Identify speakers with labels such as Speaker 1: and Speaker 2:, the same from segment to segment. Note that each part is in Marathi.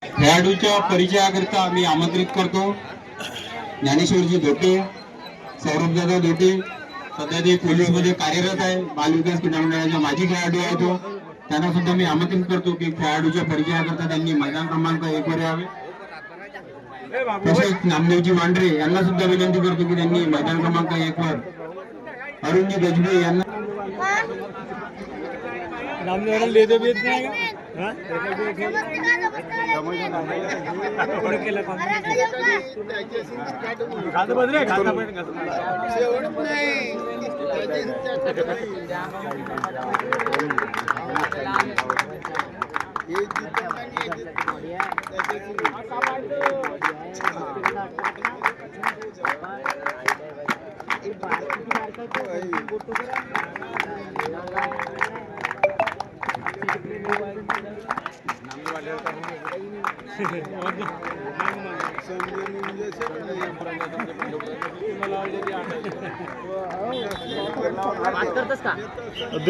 Speaker 1: खेळाडूच्या परिचयाकरिता मी आमंत्रित करतो ज्ञानेश्वरजी धोटे, सौरभदादा धोटे. सध्या ते पोलीसमध्ये कार्यरत आहे. बालविकास क्रीडा मंडळाचा माजी खेळाडू आहे तो. त्यांना सुद्धा मी आमंत्रित करतो की खेळाडूच्या परिचयाकरिता त्यांनी मैदान क्रमांक 1 वर यावे. तसेच नामदेवजी मांढरे यांना सुद्धा विनंती करतो की त्यांनी मैदान क्रमांक 1 वर अरुणजी गजबे यांना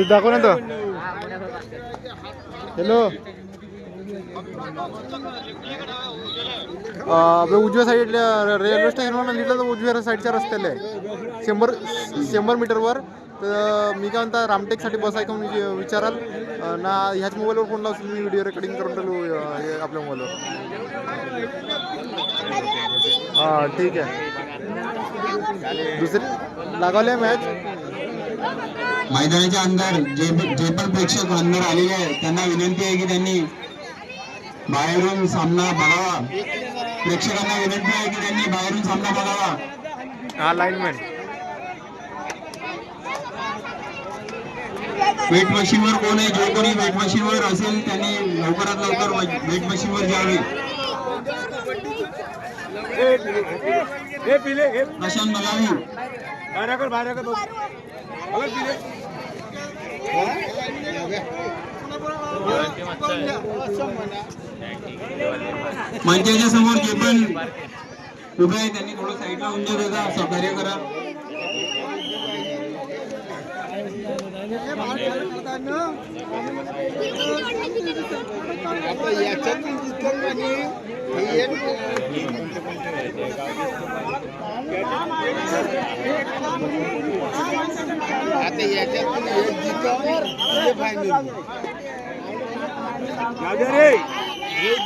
Speaker 1: दाखव ना तो. हॅलो, उजव्या साईड रेल्वे स्टेशनवर लिहिलं तर उजव्या साईडच्या रस्त्याला आहे 100 मीटरवर. तर मी काय म्हणता रामटेकसाठी बसाय का विचाराल ना? ह्याच मोबाईलवर फोन लावून मी व्हिडिओ रेकॉर्डिंग करून राहिलो आपल्या मोबाईलवर. हां ठीक आहे. दुसरी लागवले मॅच. मैदानाच्या अंदर जे पण प्रेक्षक अंदर आलेले आहेत त्यांना विनंती आहे की त्यांनी बाहेरून सामना बघावा. प्रेक्षकांना विनंती आहे की त्यांनी बाहेरून सामना बघावा. हा लाईनमॅन वेट मशीनवर कोण आहे? जो कोणी वेट मशीनवर असेल त्यांनी लवकरात लवकर वेट मशीनवर जावे. प्रशांत बलावी मंचाच्या समोर जे पण उभे आहे त्यांनी थोडं साईडला होऊन देता, सहकार्य करा.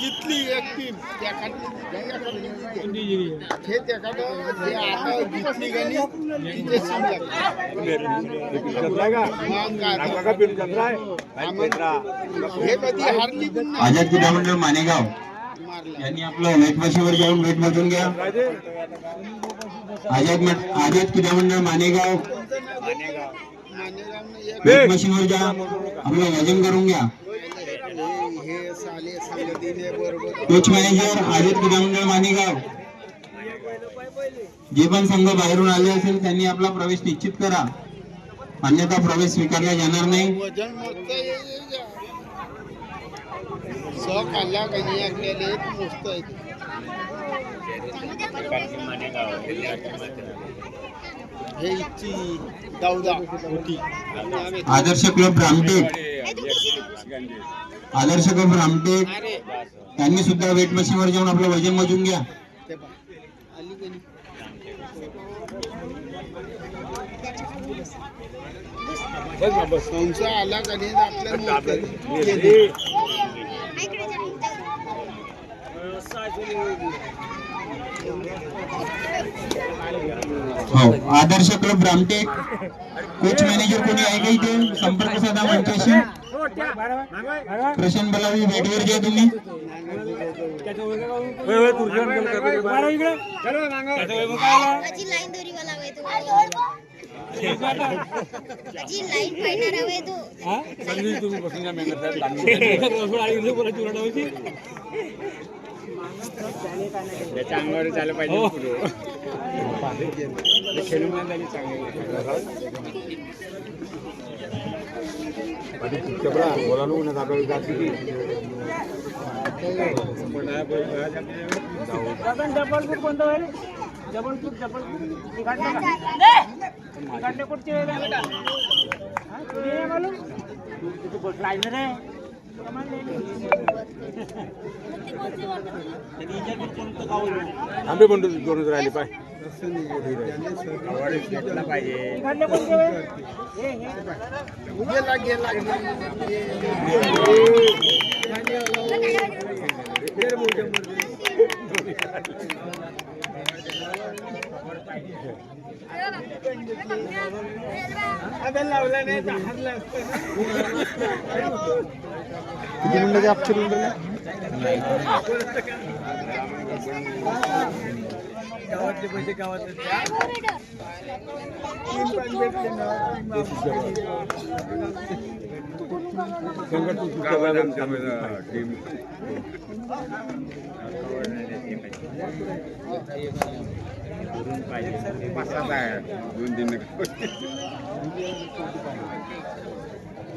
Speaker 2: जितली एक टीम
Speaker 1: आझाद क्रीडा मंडळ मानेगाव यांनी आपलं वेट मशीनवर जाऊन वेट मोजून घ्या. आझाद क्रीडा मंडळ मानेगाव वेट मशीनवर जा, आपलं वजन करून घ्या. कोच मॅनेजर आझाद क्रीडा मंडळ मानेगाव, जे पण संघ बाहेरून आले असेल त्यांनी आपला प्रवेश निश्चित करा, अन्यथा प्रवेश स्वीकारला जाणार नाही. आदर्श क्लब रामटेक, आदर्श क्लब रामटेक त्यांनी सुद्धा वेट मशीनवर जाऊन आपलं वजन मोजून घ्या. हो, आदर्श क्लब रामटेक कोच मॅनेजर कोणी आहे का इथे? संपर्क साधा मंचाशी. प्रशांत बलावी वेटवर घ्या तुम्ही.
Speaker 3: त्याच्या अंगावर झालं पाहिजे. खेळून झाली चांगली. जबलपूर कोणतं आहे? जबलपूर कुठचे लाईनर आहे.
Speaker 2: आंबे पण दोन राहिले पाय
Speaker 3: घेतला पाहिजे.
Speaker 4: इकडले कोणते होय? हे
Speaker 3: लावला नाही तर हारला असतं.
Speaker 2: किती मिनिटाचे अक्षर
Speaker 3: गावातले पैसे गावातले तीन पण भेटले ना.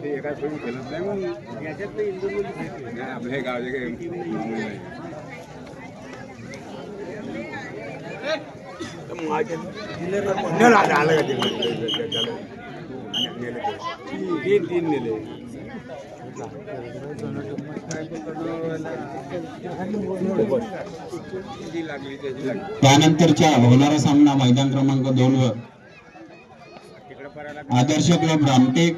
Speaker 2: ते एका सोयी खेळत नाही मग
Speaker 3: याच्यातलं इंदोर
Speaker 2: आपल्या गावचे काही तीन नेले
Speaker 1: त्यानंतरच्या होणारा सामना मैदान क्रमांक 2 वर आदर्श क्लब रामटेक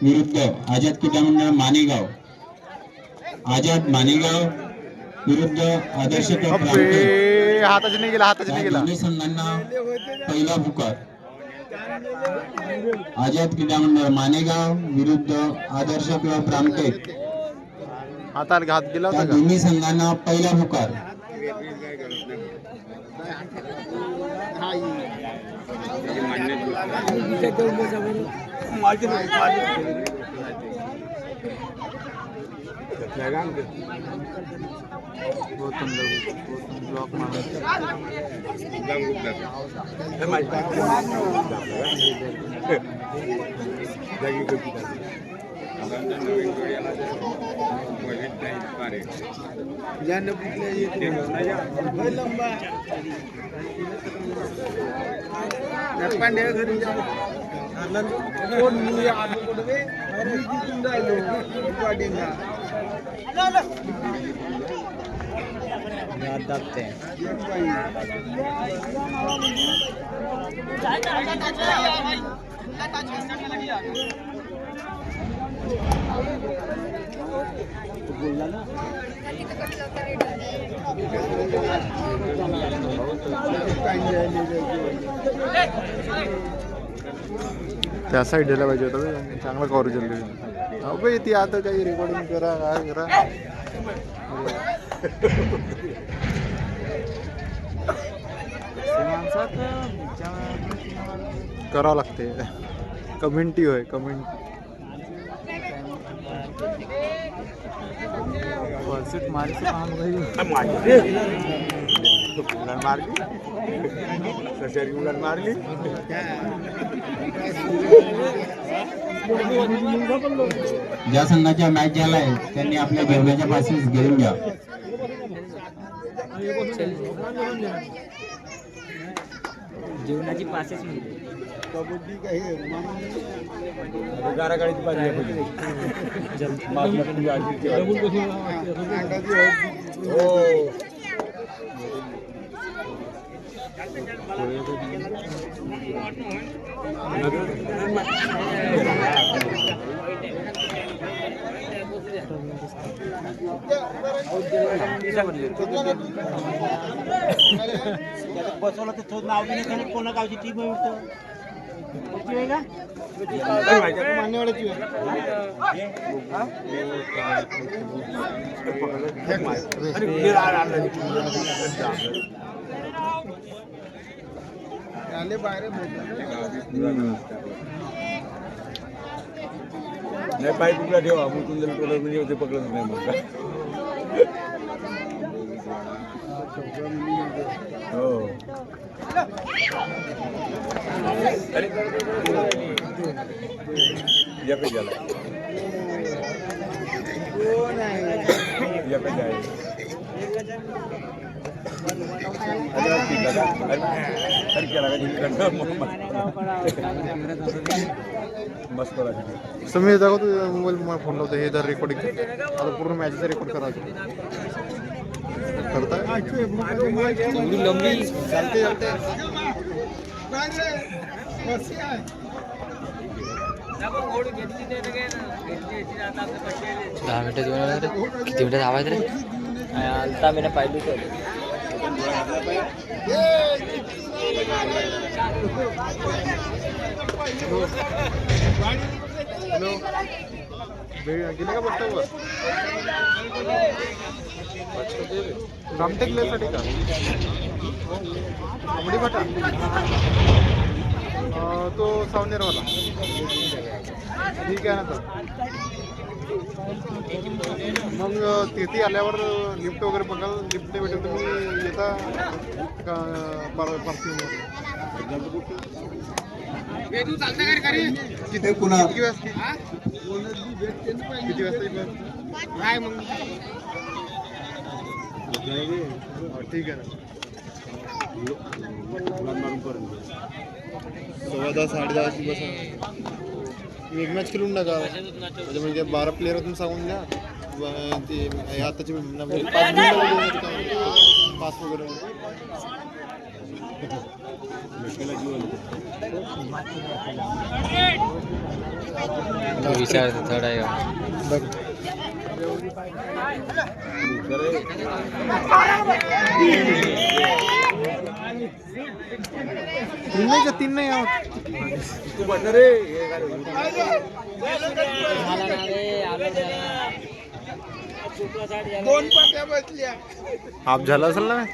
Speaker 1: विरुद्ध आझाद क्रीडा मंडळ मानेगाव. आझाद मानेगाव विरुद्ध आदर्श क्लब रामटेक.
Speaker 2: हाताचे नाही गेला
Speaker 1: या दोन्ही संघांना पहिला पुकार. आझाद क्रीडा मंडळ मानेगाव विरुद्ध आदर्श क्लब रामटेक.
Speaker 2: हाताला घात गेला
Speaker 1: त्या दोन्ही संघांना पहिला पुकार.
Speaker 3: पांड्या घरी कोण मुली आलो कुठे तिथून राहिलो पाटींना दाबते. बोलला ना
Speaker 2: त्या साईड द्यायला पाहिजे होतं चांगला कव्हरेज झालं. अहो बाई ती आता काही रेकॉर्डिंग करा काय करा करावं लागते. कमेंटी होय कमेंट मारली उडान मारली.
Speaker 1: ज्या संघाच्या मॅच झालाय त्यांनी आपल्या जेवणाच्या पासेस घेऊन घ्या.
Speaker 4: जेवणाची पासेस म्हणजे
Speaker 3: कबड्डी काही
Speaker 2: गारागाडीची पाहिजे
Speaker 4: बसवलं तर थोडं नाव दिलं त्याने कोणा गावची टीम उठतो का
Speaker 3: मान्यवाड्याची आले बाहेर
Speaker 2: नाही पाय कुठला ठेवा मग तुमच्या टोलर म्हणजे होते पकडत नाही मग हो याकडे गेला याकडे आहे सर मी दाखवतो मोबाईल मला फोन लावतो हे जर रेकॉर्डिंग आता पूर्ण मॅचचं रेकॉर्ड करायचं करताय चालते चालते
Speaker 5: 10 मिनिटं दोन रे किती मिनिटं आवाज रे आलता मी पाहिली तर
Speaker 2: हॅलो गेले का बघतो रामटेकल्यासाठी का आंबडी फाटा तो सावनेरवाला ठीक आहे ना तर मग तिथे आल्यावर लिफ्ट वगैरे बघाल लिफ्ट भेटेल तुम्ही येता का पार्किंग किती
Speaker 1: पुन्हा
Speaker 2: वाजता किती वाजता काय मग ठीक आहे ना 10:15 10:30 बस एक मॅच खेळून टाका म्हणजे 12 प्लेयर तुम्ही सांगून द्या ते आताचे 5 पास वगैरे
Speaker 5: विचार थोडा आहे
Speaker 2: तीन नाही आहोत
Speaker 3: दोन पाट्या बसल्या
Speaker 2: हाफ झाला असेल ना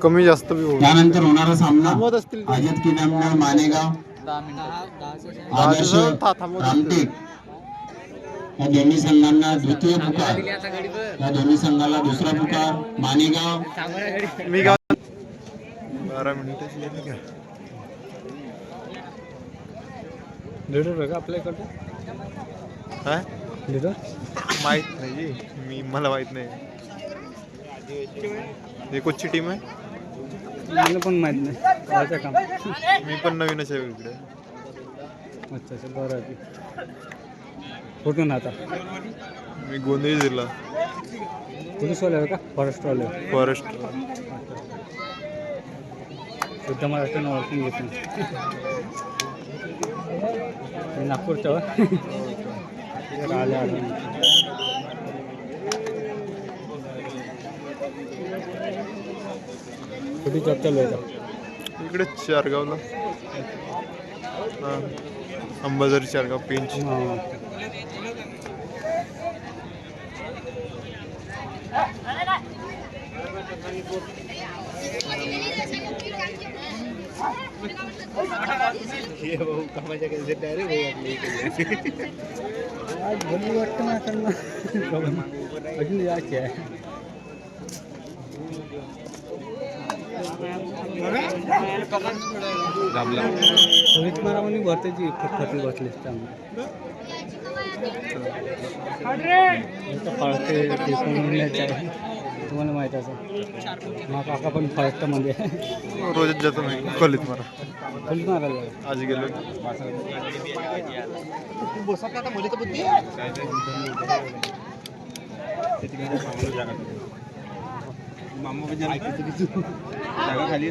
Speaker 2: कमी जास्त बी होईल
Speaker 1: त्यानंतर होणारा सामना
Speaker 2: थांबवत असतील ते.
Speaker 1: अजित किनाम मानेगाव
Speaker 5: 10 मिनिटं
Speaker 1: आदर्श
Speaker 2: थांबवत असतील.
Speaker 1: रामटेक या दोन्ही संघांना द्वितीय पुकार या दोन्ही संघाला दुसरा पुकार मानेगाव
Speaker 2: मी का 12 मिनिटाची गेली का
Speaker 3: लिडर का आपल्याकडे
Speaker 2: काय
Speaker 3: लिडर
Speaker 2: माहित नाही मी मला माहित नाही हे कोणची टीम आहे
Speaker 3: मला पण माहित नाही करायचं काम
Speaker 2: मी पण नवीनच आहे इकडे
Speaker 3: अच्छा अच्छा बरं आहे कुठून आता
Speaker 2: मी गोंदिया जिल्हा
Speaker 3: पोलीसवाले का फॉरेस्टवाले
Speaker 2: फॉरेस्ट
Speaker 3: शुद्ध महाराष्ट्रानं ओळखून घेत नाही मी नागपूरच्या आले आले कुठे जॉब चालू आहे का
Speaker 2: इकडे चारगावला हां अंबाझरी चारगाव पेंच
Speaker 3: हां आज भली वाटतं ना त्यांना अजून यायचे आहे रोहित मारामानी भरतेची फटफटी बसली फळते ते पण आहे तुम्हाला माहीत असं मग काका पण फॉरेस्टमध्ये
Speaker 2: रोजच जातो नाही कॉलेज मला
Speaker 3: खोलीत मारायला
Speaker 2: आज गेलो
Speaker 3: जागा खाली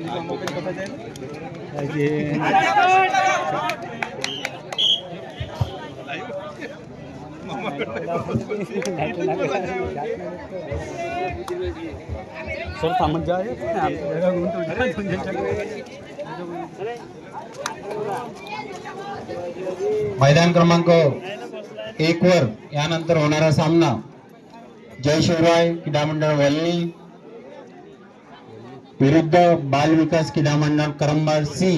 Speaker 3: सर थांबत जा आमच्या जगा
Speaker 1: मैदान क्रमांक 1 वर यानंतर होणारा सामना जय शिवराय क्रीडा मंडळ वल्ली विरुद्ध बाल विकास क्रीडा मंडळ करंबार सी.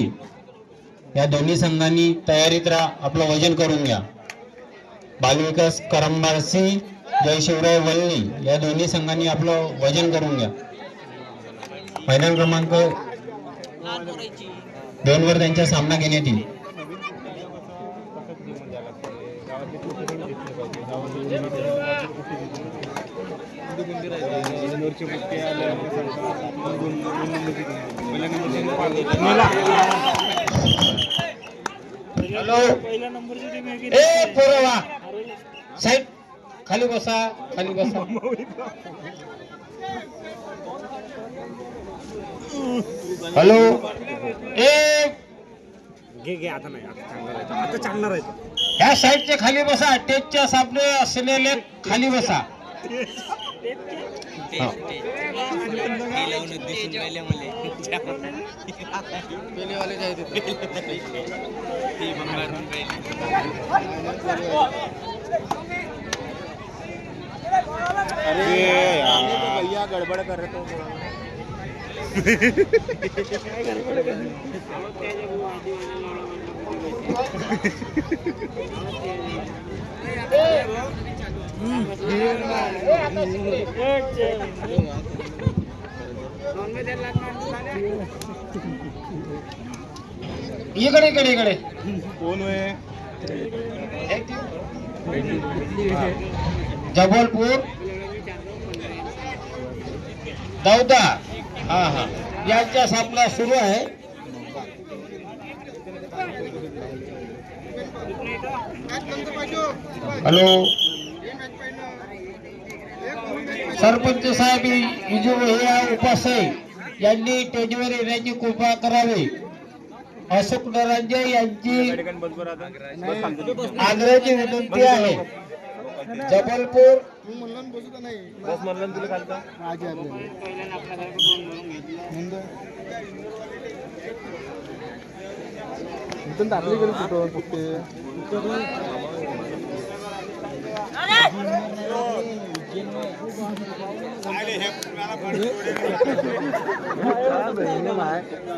Speaker 1: या दोन्ही संघांनी तयारीत राहा, आपलं वजन करून घ्या. बाल विकास करंबार सी, जय शिवराय वल्ली या दोन्ही संघांनी आपलं वजन करून घ्या. मैदान क्रमांक 2 वर त्यांचा सामना घेण्यात येईल. हॅलो ए पोरवा साईड खाली बसा, खाली बसा. हॅलो ए
Speaker 4: घे आता नाही, आता चालणार आहे.
Speaker 1: ह्या साईडच्या खाली बसा, स्टेजच्या सामने असलेले खाली बसा. हा.
Speaker 2: अरे भैया गडबड कर रहे तो.
Speaker 1: इकडे इकडे इकडे
Speaker 2: कोण आहे?
Speaker 1: जबलपूर दौदा, हा हा यांचा सामना सुरू आहे. हॅलो सरपंच साहेब इजू भैया उपासे यांनी स्टेजवर येण्याची कृपा करावी. अशोक नरांजे यांची आग्रहाची विनंती आहे. जबलपूर
Speaker 2: बस म्हणलं तुला खालता. आपल्याकडे कुठं फक्त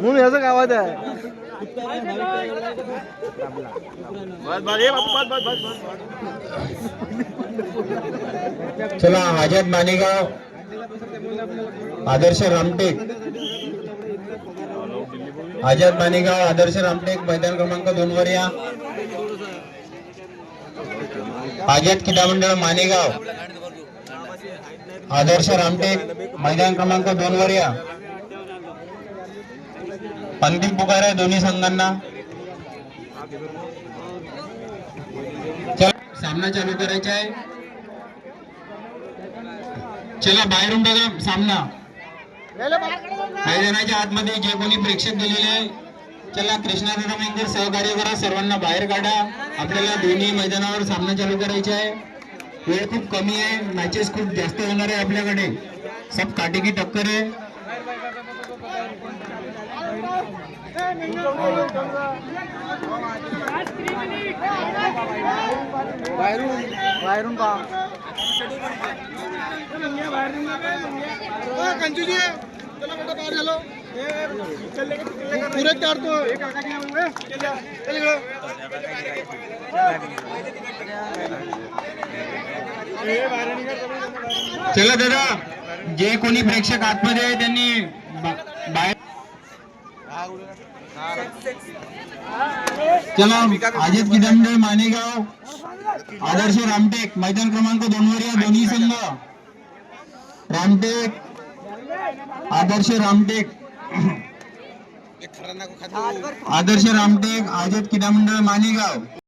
Speaker 2: म्हणून याचं गावात आहे.
Speaker 1: चला आझाद मानेगाव आदर्श रामटेक, आझाद मानेगाव आदर्श रामटेक मैदान क्रमांक 2 वर या. आझाद क्रीडा मंडळ मानेगाव आदर्श रामटेक मैदान क्रमांक 2 वर या. अंतिम पुकार आहे दोन्ही संघांना. चला सामना चालू करायचा आहे. चला बाहेरून बघा सामना. मैदानाच्या आतमध्ये जे कोणी प्रेक्षक गेलेले आहे, चला कृष्णादादा मेंगर सहकार्य करा, सर्वांना बाहेर काढा. आपल्याला दोन्ही मैदानावर सामना चालू करायचा आहे. वेळ खूप कमी आहे, मॅचेस खूप जास्त होणार आहे आपल्याकडे. सब काटे की टक्कर आहे.
Speaker 3: बाहेरून पहा.
Speaker 2: पुरे काढतो.
Speaker 1: चला दादा, जे कोणी प्रेक्षक आतमध्ये आहे त्यांनी बाहेर. चला आझाद क्रीडा मंडळ मानेगाव आदर्श रामटेक मैदान क्रमांक 2 वर या. दोन्ही संघ रामटेक आदर्श रामटेक आदर्श रामटेक आझाद क्रीडा मंडळ मानेगाव.